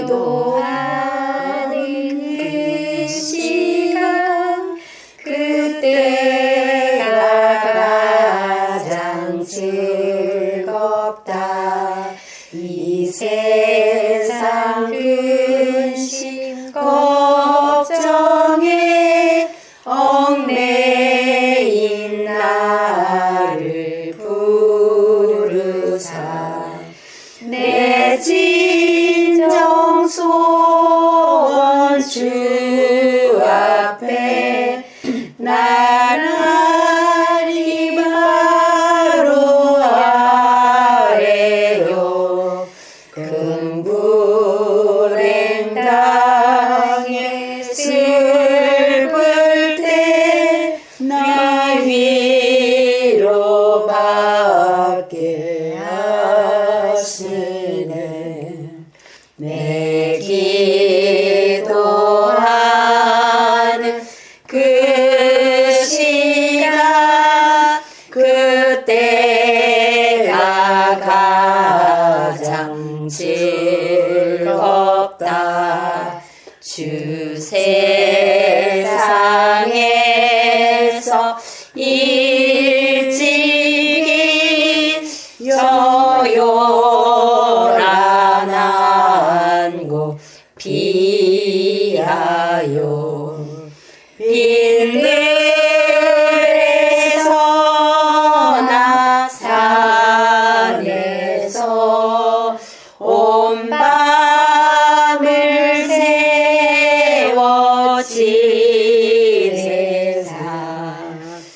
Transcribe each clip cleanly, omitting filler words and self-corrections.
기도하는 그 시간 그때가 가장 즐겁다. 이 세상 근심 걱정에 얽매인 나를 부르사 내 진정 소원 주 앞에 나날이 바로 아래요. 큰 불행 당해 슬플 때 나 위로받게 하시네. 내 기도하는 그 시간 그때가 가장 즐겁다. 주 세상에서 일찍이 요란한 곳 피하여 빈들에서나 산에서 온 밤을 세워 지내사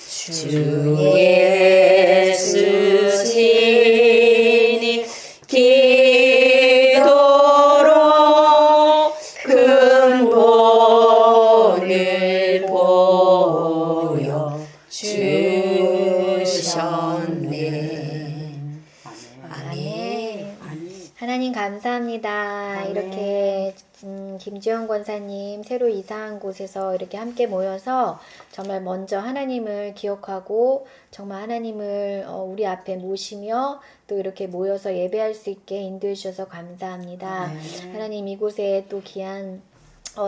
주 예수 신이 기도로 큰 본을 보여 주셨네. 아멘. 하나님 감사합니다. 이렇게 김지영 권사님 새로 이사한 곳에서 이렇게 함께 모여서 정말 먼저 하나님을 기억하고 정말 하나님을 우리 앞에 모시며 또 이렇게 모여서 예배할 수 있게 인도해 주셔서 감사합니다. 하나님 이곳에 또 귀한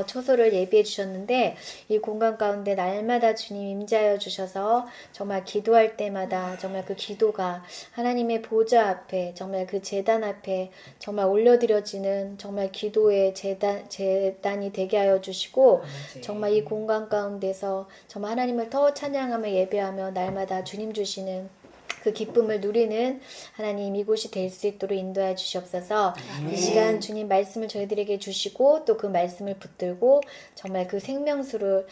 초소를 예비해 주셨는데 이 공간 가운데 날마다 주님 임재하여 주셔서 정말 기도할 때마다 정말 그 기도가 하나님의 보좌 앞에 정말 그 제단 앞에 정말 올려드려지는 정말 기도의 제단이 되게 하여 주시고 정말 이 공간 가운데서 정말 하나님을 더 찬양하며 예배하며 날마다 주님 주시는 그 기쁨을 누리는 하나님 이곳이 될 수 있도록 인도해 주시옵소서. 이 시간 주님 말씀을 저희들에게 주시고 또 그 말씀을 붙들고 정말 그 생명수를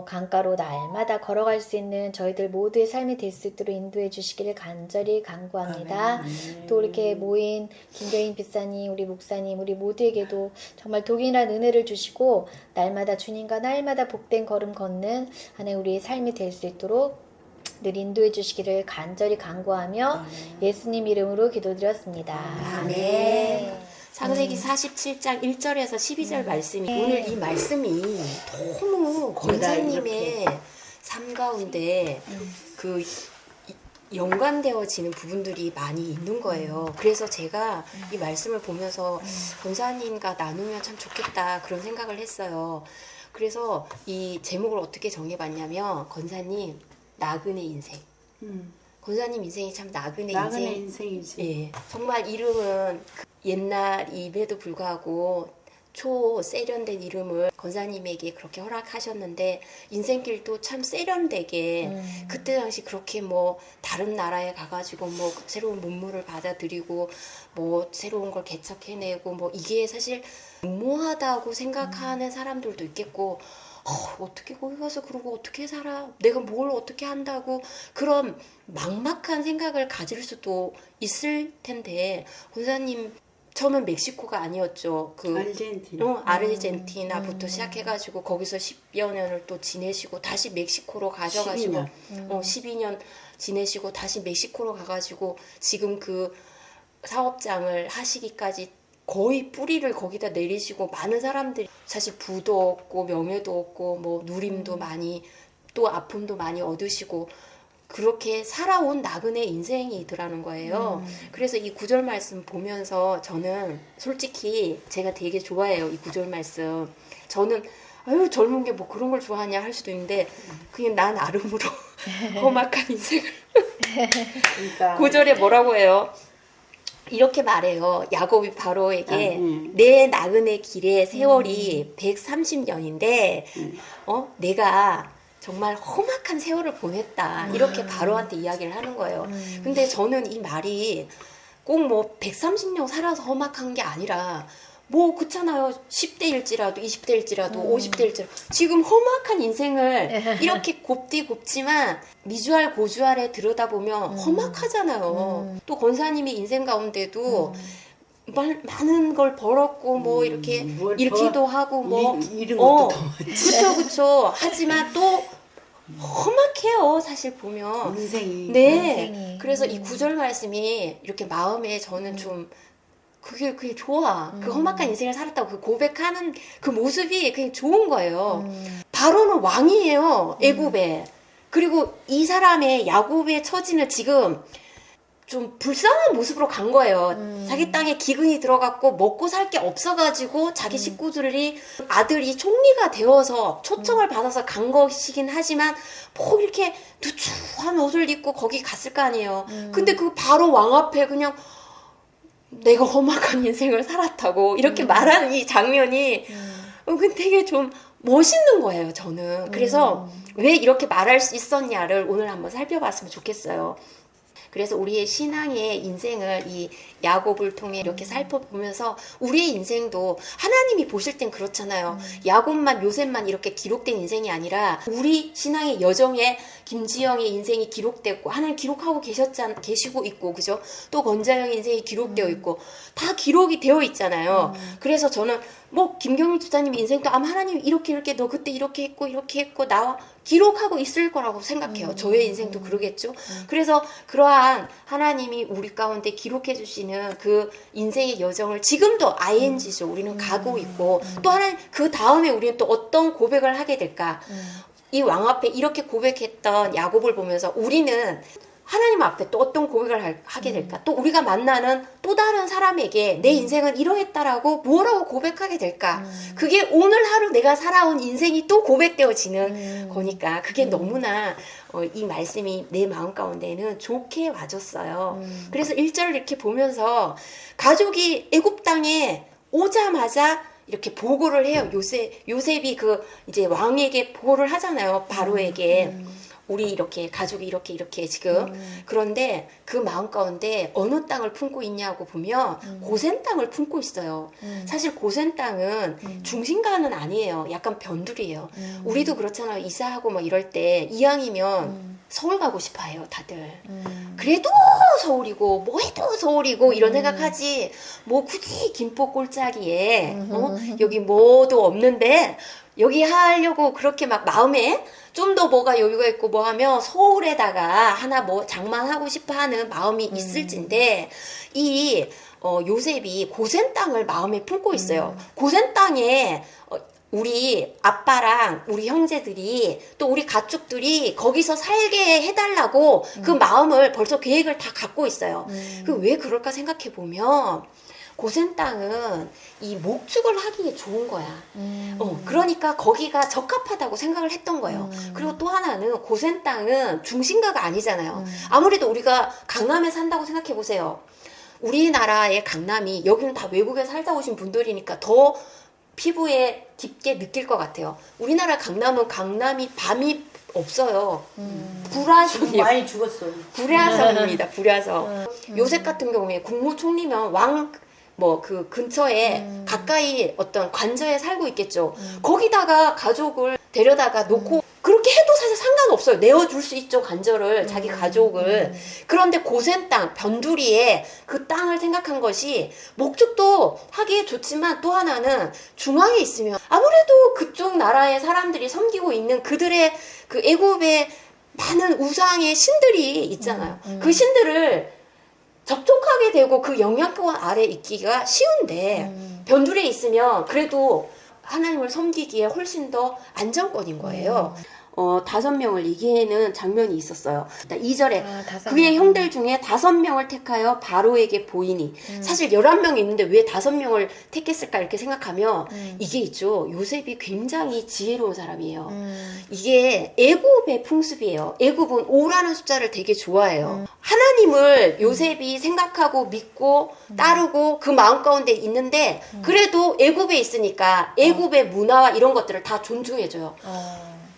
강가로 날마다 걸어갈 수 있는 저희들 모두의 삶이 될 수 있도록 인도해 주시기를 간절히 간구합니다. 또 이렇게 모인 김경인 집사님, 우리 목사님, 우리 모두에게도 정말 독일한 은혜를 주시고 날마다 주님과 날마다 복된 걸음 걷는 하나님 우리의 삶이 될 수 있도록 늘 인도해 주시기를 간절히 간구하며 예수님 이름으로 기도드렸습니다. 아멘. 창세기 47장 1절에서 12절 말씀이 오늘 이 말씀이 너무 권사님의 삶 가운데 그 연관되어지는 부분들이 많이 있는 거예요. 그래서 제가 이 말씀을 보면서 권사님과 나누면 참 좋겠다 그런 생각을 했어요. 그래서 이 제목을 어떻게 정해봤냐면 권사님 나그네 인생. 권사님 인생이 참 나그네 인생이지. 예, 정말 이름은 옛날임에도 불구하고 세련된 이름을 권사님에게 그렇게 허락하셨는데 인생길도 참 세련되게 그때 당시 그렇게 뭐 다른 나라에 가가지고 뭐 새로운 문물을 받아들이고 뭐 새로운 걸 개척해내고 뭐 이게 사실 무모하다고 생각하는 사람들도 있겠고 어떻게 거기 가서 그러고 어떻게 살아? 내가 뭘 어떻게 한다고 그런 막막한 생각을 가질 수도 있을 텐데 권사님 처음엔 멕시코가 아니었죠. 아르헨티나부터 시작해가지고 거기서 10여 년을 또 지내시고 다시 멕시코로 가셔가지고 12년 지내시고 다시 멕시코로 가가지고 지금 그 사업장을 하시기까지 거의 뿌리를 거기다 내리시고 많은 사람들이 사실 부도 없고 명예도 없고 뭐 누림도 많이 또 아픔도 많이 얻으시고 그렇게 살아온 나그네 인생이더라는 거예요. 그래서 이 구절 말씀 보면서 저는 솔직히 제가 되게 좋아해요. 이 구절 말씀. 저는 아유 젊은 게 뭐 그런 걸 좋아하냐 할 수도 있는데 그냥 나 나름으로 험악한 인생을 그러니까. 구절에 뭐라고 해요? 이렇게 말해요. 야곱이 바로에게 내 나그네 길의 세월이 130년인데 내가 정말 험악한 세월을 보냈다. 이렇게 바로한테 이야기를 하는 거예요. 근데 저는 이 말이 꼭 뭐 130년 살아서 험악한 게 아니라 뭐 그렇잖아요. 10대일지라도 20대일지라도 50대일지라도 지금 험악한 인생을 이렇게 곱디곱지만 미주알 고주알에 들여다보면 험악하잖아요. 또 권사님이 인생 가운데도 많은 걸 벌었고 뭐 이렇게 뭘 잃기도 하고 뭐 잃은 것도 더 많지. 그쵸. 하지만 또 험악해요. 사실 보면. 인생이. 네. 인생이. 그래서 이 구절 말씀이 이렇게 마음에 저는 좀 그게 좋아. 그 험악한 인생을 살았다고 그 고백하는 그 모습이 그냥 좋은 거예요. 바로는 왕이에요. 애굽에. 그리고 이 사람의 야곱의 처지는 지금 좀 불쌍한 모습으로 간 거예요. 자기 땅에 기근이 들어갔고 먹고 살 게 없어가지고 자기 식구들이 아들이 총리가 되어서 초청을 받아서 간 것이긴 하지만 뭐 이렇게 누추한 옷을 입고 거기 갔을 거 아니에요. 근데 그 바로 왕 앞에 그냥 내가 험악한 인생을 살았다고 이렇게 말하는 이 장면이 되게 좀 멋있는 거예요, 저는. 그래서 왜 이렇게 말할 수 있었냐를 오늘 한번 살펴봤으면 좋겠어요. 그래서 우리의 신앙의 인생을 이 야곱을 통해 이렇게 살펴보면서 우리의 인생도 하나님이 보실 땐 그렇잖아요. 야곱만 요셉만 이렇게 기록된 인생이 아니라 우리 신앙의 여정에 김지영의 인생이 기록됐고 하나님 기록하고 계시고 있고 그죠? 또 권자영의 인생이 기록되어 있고 다 기록이 되어 있잖아요. 그래서 저는 뭐 김경일 주자님 인생도 아마 하나님 이렇게 너 그때 이렇게 했고 나와 기록하고 있을 거라고 생각해요. 저의 인생도 그러겠죠. 그래서 그러한 하나님이 우리 가운데 기록해 주시는 그 인생의 여정을 지금도 ing죠. 우리는 가고 있고 또 하나님 그 다음에 우리는 또 어떤 고백을 하게 될까? 이 왕 앞에 이렇게 고백했던 야곱을 보면서 우리는 하나님 앞에 또 어떤 고백을 하게 될까? 또 우리가 만나는 또 다른 사람에게 내 인생은 이러했다라고 뭐라고 고백하게 될까? 그게 오늘 하루 내가 살아온 인생이 또 고백되어지는 거니까 그게 너무나 이 말씀이 내 마음 가운데는 좋게 와줬어요. 그래서 1절을 이렇게 보면서 가족이 애굽 땅에 오자마자 이렇게 보고를 해요. 요셉이 그 이제 왕에게 보고를 하잖아요. 바로에게. 우리 이렇게 가족이 이렇게 지금 그런데 그 마음 가운데 어느 땅을 품고 있냐고 보면 고센 땅을 품고 있어요. 사실 고센 땅은 중심가는 아니에요. 약간 변두리예요. 우리도 그렇잖아요. 이사하고 막 이럴 때 이왕이면 서울 가고 싶어해요, 다들. 그래도 서울이고 뭐 해도 서울이고 이런 생각하지. 뭐 굳이 김포 꼴짜기에 여기 뭐도 없는데 여기 하려고 그렇게 막 마음에 좀 더 뭐가 여유가 있고 뭐 하면 서울에다가 하나 뭐 장만하고 싶어 하는 마음이 있을진데 이 요셉이 고센 땅을 마음에 품고 있어요. 고센 땅에 우리 아빠랑 우리 형제들이 또 우리 가축들이 거기서 살게 해달라고 그 마음을 벌써 계획을 다 갖고 있어요. 그 왜 그럴까 생각해 보면 고센 땅은 이 목축을 하기에 좋은 거야. 그러니까 거기가 적합하다고 생각을 했던 거예요. 그리고 또 하나는 고센 땅은 중심가가 아니잖아요. 아무래도 우리가 강남에 산다고 생각해 보세요. 우리나라의 강남이 여기는 다 외국에 살다 오신 분들이니까 더 피부에 깊게 느낄 것 같아요. 우리나라 강남은 강남이 없어요. 불화성이에요. 많이 죽었어요. 불야성입니다. 불야성. 요셉 같은 경우에 국무총리면 뭐 그 근처에 가까이 어떤 관저에 살고 있겠죠. 거기다가 가족을 데려다가 놓고 그렇게 해도 사실 상관없어요. 내어줄 수 있죠. 관저를 자기 가족을. 그런데 고센 땅 변두리에 그 땅을 생각한 것이 목축도 하기에 좋지만 또 하나는 중앙에 있으면 아무래도 그쪽 나라의 사람들이 섬기고 있는 그들의 그 애굽의 많은 우상의 신들이 있잖아요. 그 신들을 접촉하게 되고 그 영향권 아래 있기가 쉬운데 변두리에 있으면 그래도 하나님을 섬기기에 훨씬 더 안정권인 거예요. 5명을 얘기하는 장면이 있었어요. 2절에 다섯 그의 명. 형들 중에 5명을 택하여 바로에게 보이니 사실 11명이 있는데 왜 5명을 택했을까 이렇게 생각하면 이게 있죠. 요셉이 굉장히 지혜로운 사람이에요. 이게 애굽의 풍습이에요. 애굽은 5라는 숫자를 되게 좋아해요. 하나님을 요셉이 생각하고 믿고 따르고 그 마음 가운데 있는데 그래도 애굽에 있으니까 애굽의 문화와 이런 것들을 다 존중해줘요.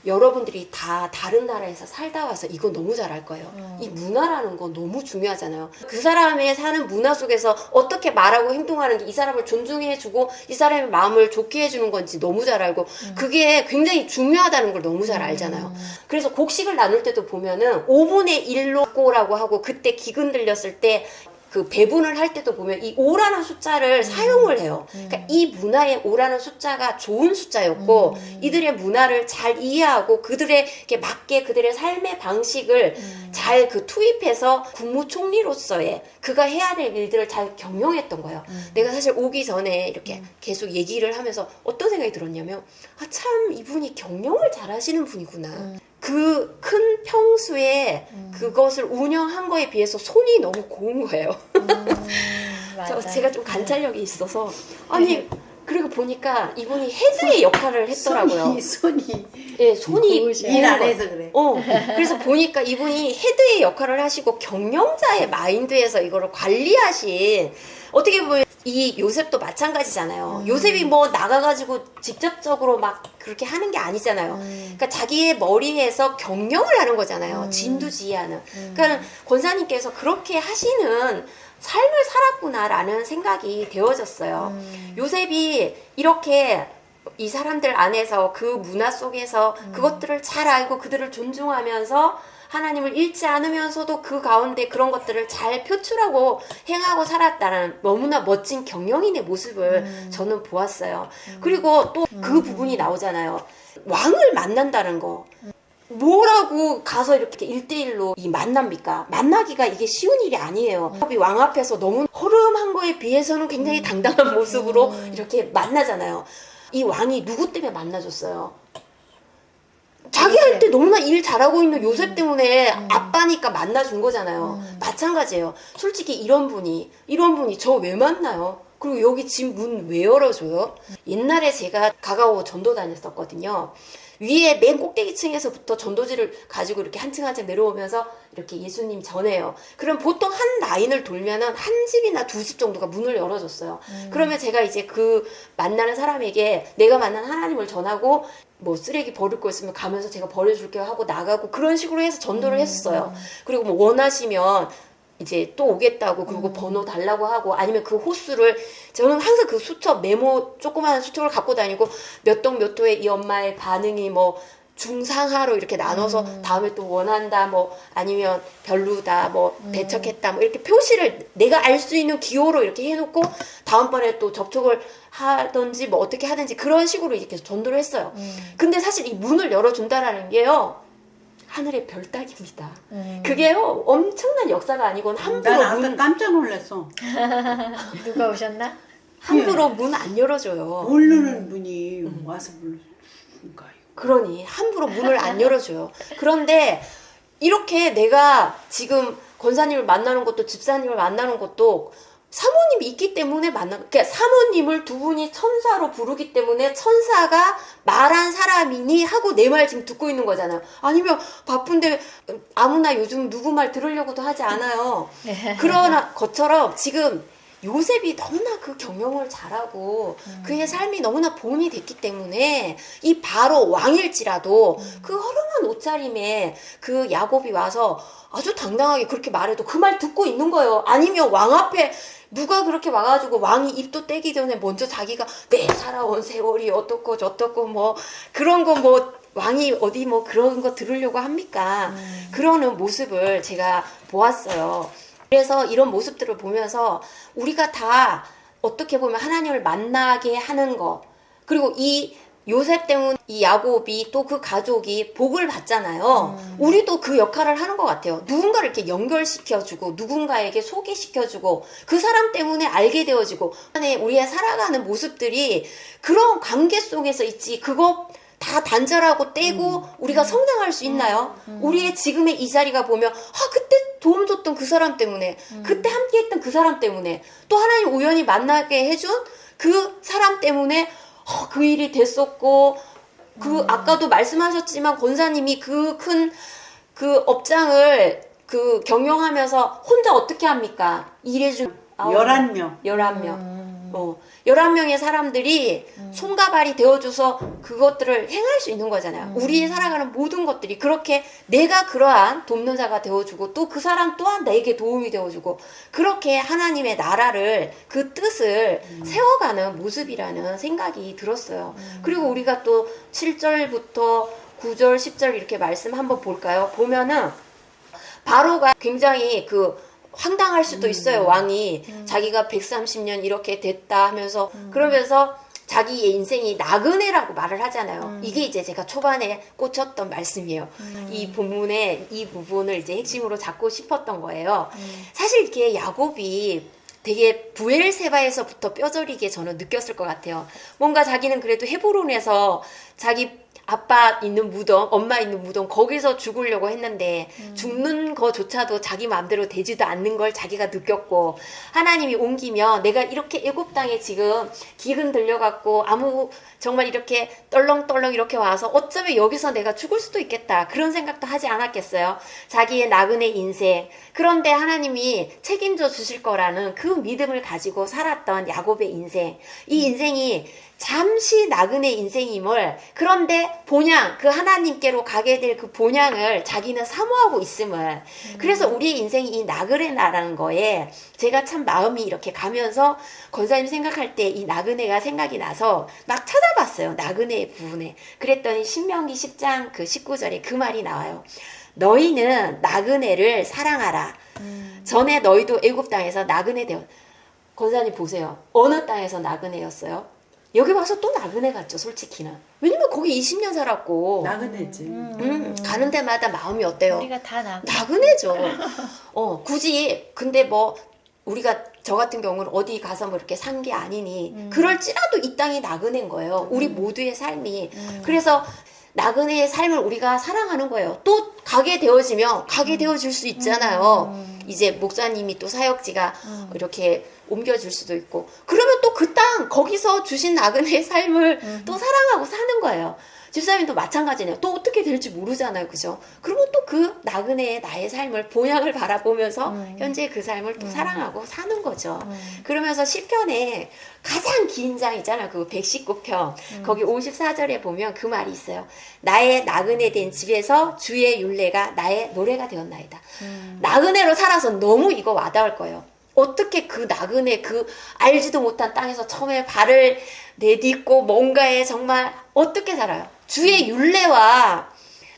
여러분들이 다 다른 나라에서 살다 와서 이거 너무 잘 알 거예요. 이 문화라는 건 너무 중요하잖아요. 그 사람의 사는 문화 속에서 어떻게 말하고 행동하는 게 이 사람을 존중해주고 이 사람의 마음을 좋게 해주는 건지 너무 잘 알고 그게 굉장히 중요하다는 걸 너무 잘 알잖아요. 그래서 곡식을 나눌 때도 보면은 5분의 1로 꼬라고 하고 그때 기근 들렸을 때 그 배분을 할 때도 보면 이 5라는 숫자를 사용을 해요. 그러니까 이 문화의 5라는 숫자가 좋은 숫자였고 이들의 문화를 잘 이해하고 그들에게 맞게 그들의 삶의 방식을 잘 그 투입해서 국무총리로서의 그가 해야 될 일들을 잘 경영했던 거예요. 내가 사실 오기 전에 이렇게 계속 얘기를 하면서 어떤 생각이 들었냐면 참 이분이 경영을 잘 하시는 분이구나. 그 큰 평수에 그것을 운영한 거에 비해서 손이 너무 고운 거예요. 제가 좀 관찰력이 있어서 아니 그리고 보니까 이분이 헤드의 역할을 했더라고요. 손이 예, 손이 일 안 해서 그래. 그래서 보니까 이분이 헤드의 역할을 하시고 경영자의 마인드에서 이거를 관리하신 어떻게 보면 이 요셉도 마찬가지잖아요. 요셉이 뭐 나가가지고 직접적으로 막 그렇게 하는 게 아니잖아요. 그러니까 자기의 머리에서 경영을 하는 거잖아요. 진두지휘하는. 그러니까 권사님께서 그렇게 하시는 삶을 살았구나라는 생각이 되어졌어요. 요셉이 이렇게 이 사람들 안에서 그 문화 속에서 그것들을 잘 알고 그들을 존중하면서 하나님을 잃지 않으면서도 그 가운데 그런 것들을 잘 표출하고 행하고 살았다는 너무나 멋진 경영인의 모습을 저는 보았어요. 그리고 또 그 부분이 나오잖아요. 왕을 만난다는 거. 뭐라고 가서 이렇게 1대1로 이 만납니까? 만나기가 이게 쉬운 일이 아니에요. 왕 앞에서 너무 허름한 거에 비해서는 굉장히 당당한 모습으로 이렇게 만나잖아요. 이 왕이 누구 때문에 만나줬어요? 자기한테 너무나 일 잘하고 있는 요셉 때문에 아빠니까 만나준 거잖아요. 마찬가지예요. 솔직히 이런 분이 저 왜 만나요? 그리고 여기 집 문 왜 열어줘요? 옛날에 제가 가가오 전도 다녔었거든요. 위에 맨 꼭대기층에서부터 전도지를 가지고 이렇게 한 층 한 층 내려오면서 이렇게 예수님 전해요. 그럼 보통 한 라인을 돌면은 한 집이나 두 집 정도가 문을 열어줬어요. 그러면 제가 이제 그 만나는 사람에게 내가 만난 하나님을 전하고 뭐 쓰레기 버릴 거 있으면 가면서 제가 버려줄게요 하고 나가고 그런 식으로 해서 전도를 했었어요. 그리고 뭐 원하시면 이제 또 오겠다고 그리고 번호 달라고 하고 아니면 그 호수를 저는 항상 그 수첩 메모 조그마한 수첩을 갖고 다니고 몇 동 몇 호에 이 엄마의 반응이 뭐 중상하로 이렇게 나눠서 다음에 또 원한다 뭐 아니면 별로다 뭐 배척했다 뭐 이렇게 표시를 내가 알 수 있는 기호로 이렇게 해놓고 다음번에 또 접촉을 하든지 뭐 어떻게 하든지 그런 식으로 이렇게 전도를 했어요. 근데 사실 이 문을 열어준다라는 게요 하늘의 별 따기입니다. 그게요 엄청난 역사가 아니고 함부로 난 아까 깜짝 놀랐어. 누가 오셨나? 함부로 문 안 열어줘요. 모르는 분이 와서 불러주니까. 그러니 함부로 문을 안 열어줘요. 그런데 이렇게 내가 지금 권사님을 만나는 것도 집사님을 만나는 것도 사모님이 있기 때문에 그러니까 사모님을 두 분이 천사로 부르기 때문에 천사가 말한 사람이니 하고 내 말 지금 듣고 있는 거잖아요. 아니면 바쁜데 아무나 요즘 누구 말 들으려고도 하지 않아요. 그런 것처럼 지금 요셉이 너무나 그 경영을 잘하고 그의 삶이 너무나 본이 됐기 때문에 이 바로 왕일지라도 그 허름한 옷차림에 그 야곱이 와서 아주 당당하게 그렇게 말해도 그 말 듣고 있는 거예요. 아니면 왕 앞에 누가 그렇게 와가지고 왕이 입도 떼기 전에 먼저 자기가 내 살아온 세월이 어떻고 저떻고 뭐 그런 거 뭐 왕이 어디 뭐 그런 거 들으려고 합니까? 그러는 모습을 제가 보았어요. 그래서 이런 모습들을 보면서 우리가 다 어떻게 보면 하나님을 만나게 하는 거 그리고 이 요셉 때문에 이 야곱이 또 그 가족이 복을 받잖아요. 우리도 그 역할을 하는 것 같아요. 누군가를 이렇게 연결시켜주고 누군가에게 소개시켜주고 그 사람 때문에 알게 되어지고 우리의 살아가는 모습들이 그런 관계 속에서 있지 그거 다 단절하고 떼고 우리가 성장할 수 있나요? 우리의 지금의 이 자리가 보면 그때 도움 줬던 그 사람 때문에 그때 함께했던 그 사람 때문에 또 하나님 우연히 만나게 해준 그 사람 때문에 그 일이 됐었고 그 아까도 말씀하셨지만 권사님이 그 큰 그 업장을 그 경영하면서 혼자 어떻게 합니까? 일해준 11명. 11명. 11명의 사람들이 손과 발이 되어줘서 그것들을 행할 수 있는 거잖아요. 우리의 살아가는 모든 것들이 그렇게 내가 그러한 돕는 자가 되어주고 또 그 사람 또한 내게 도움이 되어주고 그렇게 하나님의 나라를 그 뜻을 세워가는 모습이라는 생각이 들었어요. 그리고 우리가 또 7절부터 9절, 10절 이렇게 말씀 한번 볼까요? 보면은 바로가 굉장히 황당할 수도 있어요. 왕이 자기가 130년 이렇게 됐다 하면서 그러면서 자기의 인생이 나그네라고 말을 하잖아요. 이게 이제 제가 초반에 꽂혔던 말씀이에요. 이 본문의 이 부분을 이제 핵심으로 잡고 싶었던 거예요. 사실 이렇게 야곱이 되게 부엘세바에서부터 뼈저리게 저는 느꼈을 것 같아요. 뭔가 자기는 그래도 헤브론에서 자기 아빠 있는 무덤, 엄마 있는 무덤 거기서 죽으려고 했는데 죽는 거조차도 자기 마음대로 되지도 않는 걸 자기가 느꼈고 하나님이 옮기면 내가 이렇게 애굽 땅에 지금 기근 들려갖고 정말 이렇게 떨렁떨렁 이렇게 와서 어쩌면 여기서 내가 죽을 수도 있겠다 그런 생각도 하지 않았겠어요. 자기의 나그네 인생. 그런데 하나님이 책임져 주실 거라는 그 믿음을 가지고 살았던 야곱의 인생. 이 인생이 잠시 나그네 인생임을 그런데 본향 그 하나님께로 가게 될 그 본향을 자기는 사모하고 있음을 그래서 우리의 인생이 이 나그네라는 거에 제가 참 마음이 이렇게 가면서 권사님 생각할 때 이 나그네가 생각이 나서 막 찾아봤어요. 나그네의 부분에. 그랬더니 신명기 10장 그 19절에 그 말이 나와요. 너희는 나그네를 사랑하라. 전에 너희도 애굽 땅에서 나그네 되었. 권사님 보세요. 어느 땅에서 나그네였어요? 여기 와서 또 나그네 같죠, 솔직히는. 왜냐면 거기 20년 살았고. 나그네지. 가는 데마다 마음이 어때요? 우리가 다 나그네죠. 굳이, 근데 우리가 저 같은 경우는 어디 가서 이렇게 산 게 아니니, 그럴지라도 이 땅이 나그네인 거예요. 우리 모두의 삶이. 그래서 나그네의 삶을 우리가 사랑하는 거예요. 또 가게 되어지면 가게 되어질 수 있잖아요. 이제 목사님이 또 사역지가 이렇게 옮겨줄 수도 있고 그러면 또 그 땅 거기서 주신 나그네의 삶을 또 사랑하고 사는 거예요. 집사님도 마찬가지네요. 또 어떻게 될지 모르잖아요. 그죠? 그러면 또 그 나그네의 나의 삶을 본향을 바라보면서 현재 그 삶을 또 사랑하고 사는 거죠. 그러면서 시편에 가장 긴 장 있잖아요. 그 119편. 거기 54절에 보면 그 말이 있어요. 나의 나그네 된 집에서 주의 율례가 나의 노래가 되었나이다. 나그네로 살아서 너무 이거 와닿을 거예요. 어떻게 그 나그네 그 알지도 못한 땅에서 처음에 발을 내딛고 뭔가에 정말 어떻게 살아요? 주의 율례와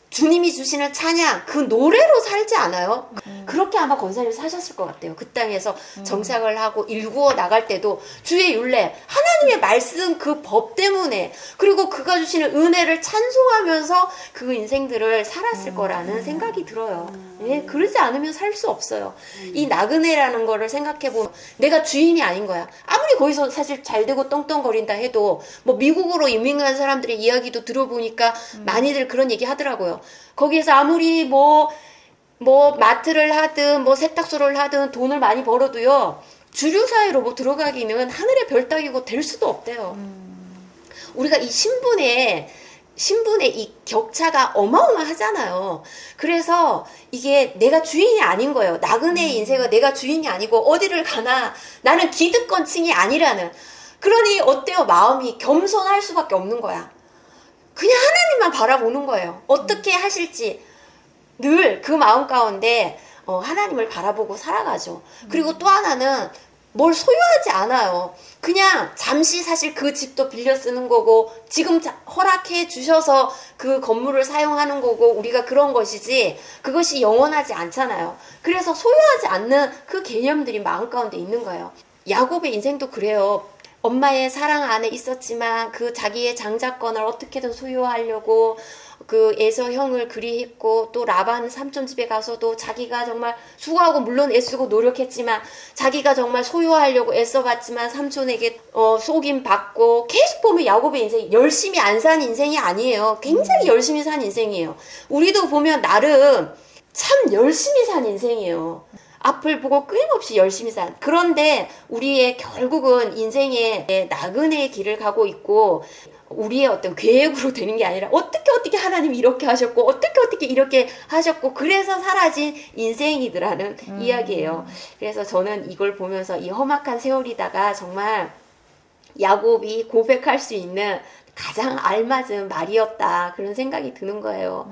주님이 주시는 찬양 그 노래로 살지 않아요? 그렇게 아마 권사님이 사셨을 것 같아요. 그 땅에서 정착을 하고 일구어 나갈 때도 주의 율례 하나님의 말씀 그 법 때문에 그리고 그가 주시는 은혜를 찬송하면서 그 인생들을 살았을 거라는 생각이 들어요. 예, 그러지 않으면 살 수 없어요. 이 나그네라는 거를 생각해보면 내가 주인이 아닌 거야. 아무리 거기서 사실 잘되고 떵떵거린다 해도 미국으로 이민 간 사람들의 이야기도 들어보니까 많이들 그런 얘기 하더라고요. 거기에서 아무리 마트를 하든 세탁소를 하든 돈을 많이 벌어도요 주류 사회로 들어가기는 하늘의 별 따기고 될 수도 없대요. 우리가 이 신분의 이 격차가 어마어마하잖아요. 그래서 이게 내가 주인이 아닌 거예요. 나그네의 인생은 내가 주인이 아니고 어디를 가나 나는 기득권층이 아니라는. 그러니 어때요? 마음이 겸손할 수밖에 없는 거야. 그냥 하나님만 바라보는 거예요. 어떻게 하실지 늘 그 마음 가운데 하나님을 바라보고 살아가죠. 그리고 또 하나는 뭘 소유하지 않아요. 그냥 잠시 사실 그 집도 빌려 쓰는 거고 지금 허락해 주셔서 그 건물을 사용하는 거고 우리가 그런 것이지 그것이 영원하지 않잖아요. 그래서 소유하지 않는 그 개념들이 마음 가운데 있는 거예요. 야곱의 인생도 그래요. 엄마의 사랑 안에 있었지만 그 자기의 장자권을 어떻게든 소유하려고 그 에서 형을 그리했고 또 라반 삼촌 집에 가서도 자기가 정말 수고하고 물론 애쓰고 노력했지만 자기가 정말 소유하려고 애써봤지만 삼촌에게 속임 받고 계속 보면 야곱의 인생이 열심히 안 산 인생이 아니에요. 굉장히 열심히 산 인생이에요. 우리도 보면 나름 참 열심히 산 인생이에요. 앞을 보고 끊임없이 열심히 산. 그런데 우리의 결국은 인생의 나그네의 길을 가고 있고 우리의 어떤 계획으로 되는 게 아니라 어떻게 하나님이 이렇게 하셨고 어떻게 이렇게 하셨고 그래서 사라진 인생이더라는 이야기예요. 그래서 저는 이걸 보면서 이 험악한 세월이다가 정말 야곱이 고백할 수 있는 가장 알맞은 말이었다 그런 생각이 드는 거예요.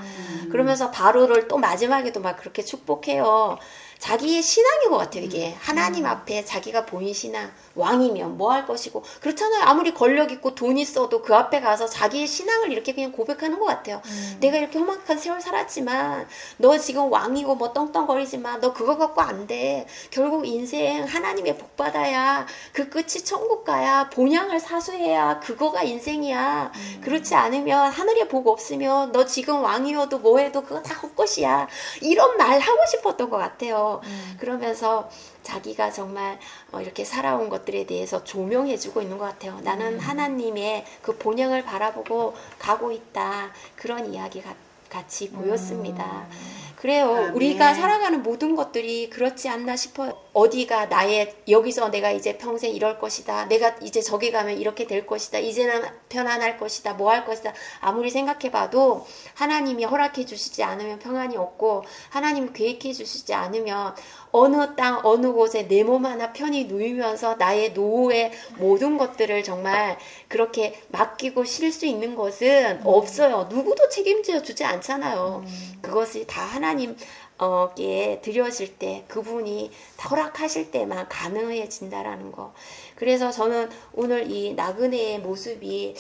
그러면서 바로를 또 마지막에도 막 그렇게 축복해요. 자기의 신앙인 것 같아요. 이게 하나님 앞에 자기가 본인 신앙, 왕이면 뭐 할 것이고 그렇잖아요. 아무리 권력 있고 돈 있어도 그 앞에 가서 자기의 신앙을 이렇게 그냥 고백하는 것 같아요. 내가 이렇게 험악한 세월 살았지만 너 지금 왕이고 뭐 떵떵거리지만 너 그거 갖고 안 돼. 결국 인생 하나님의 복 받아야 그 끝이 천국 가야 본향을 사수해야 그거가 인생이야. 그렇지 않으면 하늘에 복 없으면 너 지금 왕이어도 뭐 해도 그거 다 헛것이야. 이런 말 하고 싶었던 것 같아요. 그러면서 자기가 정말 이렇게 살아온 것들에 대해서 조명해주고 있는 것 같아요. 나는 하나님의 그 본향을 바라보고 가고 있다. 그런 이야기 같이 보였습니다. 그래요. 아멘. 우리가 살아가는 모든 것들이 그렇지 않나 싶어요. 어디가 나의 여기서 내가 이제 평생 이럴 것이다. 내가 이제 저기 가면 이렇게 될 것이다. 이제는 편안할 것이다. 뭐 할 것이다. 아무리 생각해봐도 하나님이 허락해 주시지 않으면 평안이 없고 하나님 계획해 주시지 않으면 어느 땅 어느 곳에 내 몸 하나 편히 누이면서 나의 노후의 모든 것들을 정말 그렇게 맡기고 쉴 수 있는 것은 없어요. 누구도 책임져 주지 않잖아요. 그것이 다 하나님께 드려질 때 그분이 다 허락하실 때만 가능해진다라는 거. 그래서 저는 오늘 이 나그네의 모습이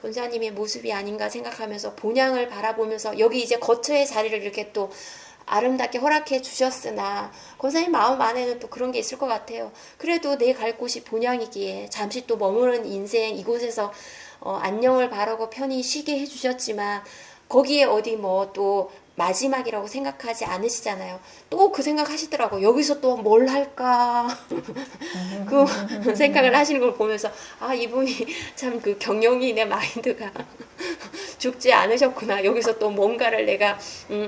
권사님의 모습이 아닌가 생각하면서 본향을 바라보면서 여기 이제 거처의 자리를 이렇게 또 아름답게 허락해 주셨으나 권사님 마음 안에는 또 그런 게 있을 것 같아요. 그래도 내 갈 곳이 본향이기에 잠시 또 머무는 인생 이곳에서 안녕을 바라고 편히 쉬게 해주셨지만 거기에 어디 뭐 또 마지막이라고 생각하지 않으시잖아요. 또 그 생각 하시더라고. 여기서 또 뭘 할까 그 생각을 하시는 걸 보면서 아 이분이 참 그 경영인의 마인드가 죽지 않으셨구나. 여기서 또 뭔가를 내가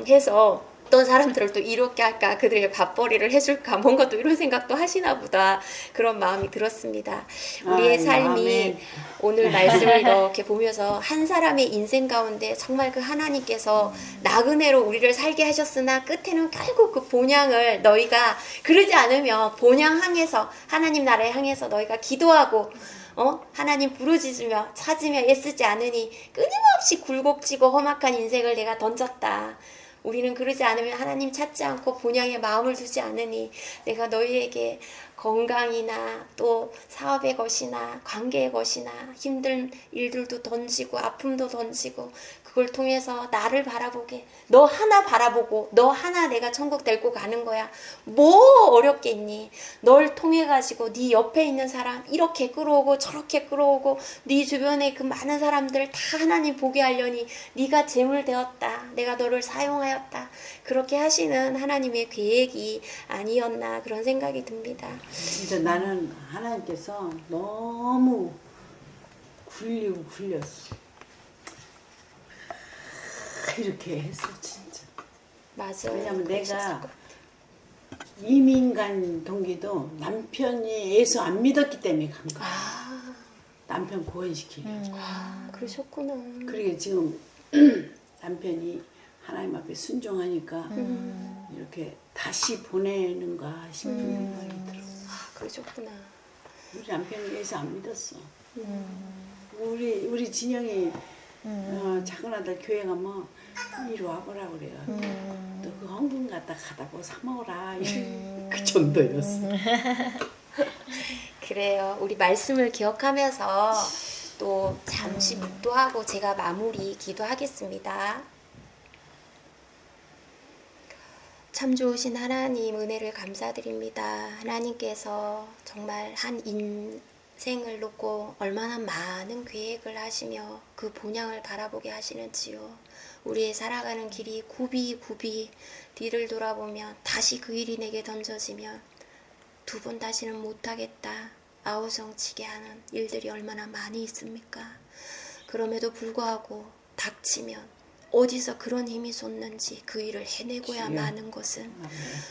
해서 어떤 사람들을 또 이롭게 할까, 그들에게 밥벌이를 해줄까, 뭔가 또 이런 생각도 하시나 보다 그런 마음이 들었습니다. 우리의 삶이 아멘. 오늘 말씀을 이렇게 보면서 한 사람의 인생 가운데 정말 그 하나님께서 나그네로 우리를 살게 하셨으나 끝에는 결국 그 본향을 너희가 그러지 않으면 본향 향해서 하나님 나라에 향해서 너희가 기도하고 하나님 부르짖으며 찾으며 애쓰지 않으니 끊임없이 굴곡지고 험악한 인생을 내가 던졌다. 우리는 그러지 않으면 하나님 찾지 않고 본향에 마음을 두지 않으니 내가 너희에게 건강이나 또 사업의 것이나 관계의 것이나 힘든 일들도 던지고 아픔도 던지고 그걸 통해서 나를 바라보게 너 하나 바라보고 너 하나 내가 천국 데리고 가는 거야. 뭐 어렵겠니? 널 통해 가지고 네 옆에 있는 사람 이렇게 끌어오고 저렇게 끌어오고 네 주변에 그 많은 사람들 다 하나님 보게 하려니 네가 재물 되었다. 내가 너를 사용하였다. 그렇게 하시는 하나님의 계획이 아니었나 그런 생각이 듭니다. 진짜 나는 하나님께서 너무 굴리고 굴렸어. 이렇게 했어 진짜. 맞아요. 왜냐면 그러셨을 내가 것 같아요. 이민 간 동기도 남편이 예수 안 믿었기 때문에 간 거야. 아, 남편 구원시키려. 그러셨구나. 그리고 지금 남편이 하나님 앞에 순종하니까 이렇게 다시 보내는가 싶은 생각이 들어. 아, 그러셨구나. 우리 남편이 예수 안 믿었어. 우리 진영이 작은 아들 교회 가면 이리 와보라 그래요. 너 그 헌금 갖다 가다 보고 사 먹어라. 그 정도였어. 그래요. 우리 말씀을 기억하면서 또 잠시 묵도하고 제가 마무리 기도하겠습니다. 참 좋으신 하나님 은혜를 감사드립니다. 하나님께서 정말 한 생을 놓고 얼마나 많은 계획을 하시며 그 본향을 바라보게 하시는지요. 우리의 살아가는 길이 굽이 뒤를 돌아보면 다시 그 일이 내게 던져지면 두 번 다시는 못하겠다 아우성치게 하는 일들이 얼마나 많이 있습니까? 그럼에도 불구하고 닥치면 어디서 그런 힘이 솟는지 그 일을 해내고야 마는 것은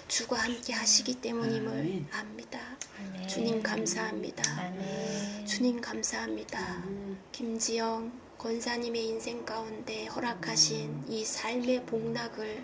주가 함께 하시기 때문임을 압니다. 아멘. 주님 감사합니다. 아멘. 주님 감사합니다. 김지영 권사님의 인생 가운데 허락하신 이 삶의 복락을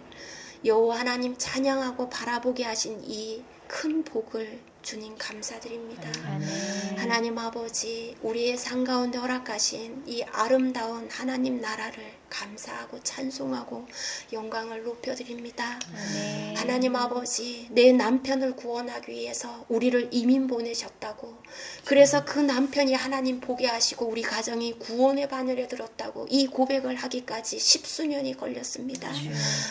여호와 하나님 찬양하고 바라보게 하신 이 큰 복을 주님 감사드립니다. 아멘. 하나님 아버지, 우리의 삶 가운데 허락하신 이 아름다운 하나님 나라를 감사하고 찬송하고 영광을 높여드립니다. 아멘. 하나님 아버지, 내 남편을 구원하기 위해서 우리를 이민 보내셨다고, 그래서 그 남편이 하나님 보게 하시고 우리 가정이 구원의 바늘에 들었다고 이 고백을 하기까지 10수년이 걸렸습니다.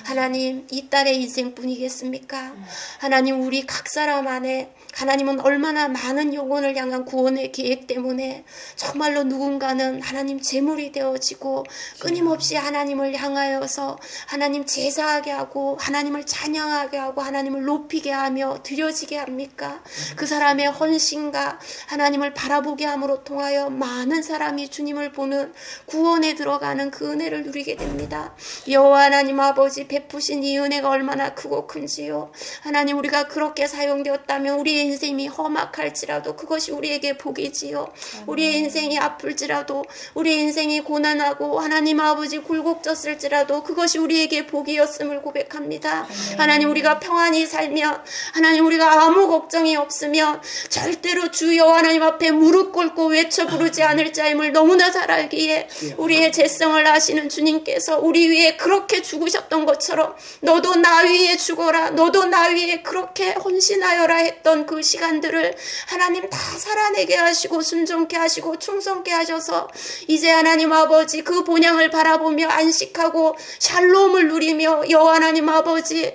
하나님, 이 딸의 인생뿐이겠습니까? 하나님, 우리 각 사람 안에 하나님은 얼마나 많은 영혼을 향한 구원의 계획 때문에 정말로 누군가는 하나님 제물이 되어지고 끊임없이 하나님을 향하여서 하나님 제사하게 하고 하나님을 찬양하게 하고 하나님을 높이게 하며 드려지게 합니까? 그 사람의 헌신과 하나님을 바라보게 함으로 통하여 많은 사람이 주님을 보는 구원에 들어가는 그 은혜를 누리게 됩니다. 여호와 하나님 아버지 베푸신 이 은혜가 얼마나 크고 큰지요. 하나님, 우리가 그렇게 사용되었다면 우리의 인생이 험악할지라도 그것이 우리에게 복이지요. 우리의 인생이 아플지라도 우리의 인생이 고난하고 하나님 아버지 굴곡졌을지라도 그것이 우리에게 복이었음을 고백합니다. 하나님, 우리가 평안히 살면 하나님, 우리가 아무 걱정이 없으면 절대로 주 여호와 하나님 앞에 무릎 꿇고 외쳐 부르지 않을 자임을 너무나 잘 알기에 우리의 죄성을 아시는 주님께서 우리 위에 그렇게 죽으셨던 것처럼 너도 나 위에 죽어라, 너도 나 위에 그렇게 헌신하여라 했던 그 시간들을 하나님 다 살아내게 하시고 순종케 하시고 충성케 하셔서 이제 하나님 아버지 그 본향을 바라보며 안식하고 샬롬을 누리며 여호와 하나님 아버지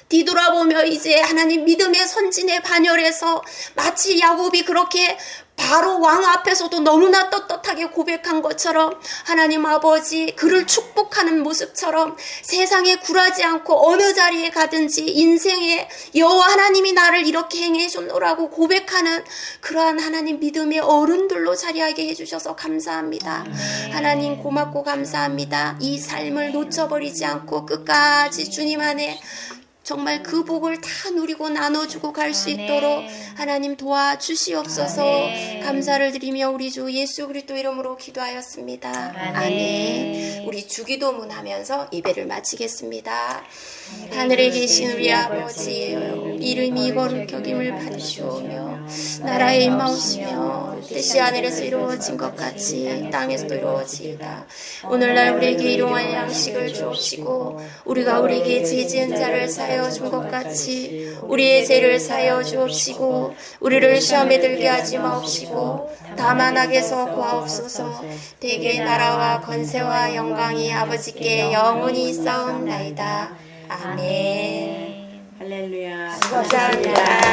뒤돌아보며 이제 하나님 믿음의 선진의 반열에서 마치 야곱이 그렇게 바로 왕 앞에서도 너무나 떳떳하게 고백한 것처럼 하나님 아버지 그를 축복하는 모습처럼 세상에 굴하지 않고 어느 자리에 가든지 인생에 여호와 하나님이 나를 이렇게 행해 주노라고 고백하는 그러한 하나님 믿음의 어른들로 자리하게 해주셔서 감사합니다. 하나님 고맙고 감사합니다. 이 삶을 놓쳐버리지 않고 끝까지 주님 안에 정말 그 복을 다 누리고 나눠주고 갈 수 있도록 하나님 도와주시옵소서. 감사를 드리며 우리 주 예수 그리스도 이름으로 기도하였습니다. 아멘. 우리 주기도문 하면서 예배를 마치겠습니다. 하늘에 계신 우리 아버지, 이름이 거룩히 여김을 받으시오며 나라에 임하옵시며 뜻이 하늘에서 이루어진 것 같이 땅에서도 이루어지이다. 오늘날 우리에게 일용할 양식을 주옵시고 우리가 우리에게 죄 지은 자를 사하여 준 것 같이 우리의 죄를 사하여 주옵시고 우리를 시험에 들게 하지 마옵시고 다만 악에서 구하옵소서. 대개 나라와 권세와 영광이 아버지께 영원히 있사옵나이다. 아멘. 할렐루야. 감사합니다.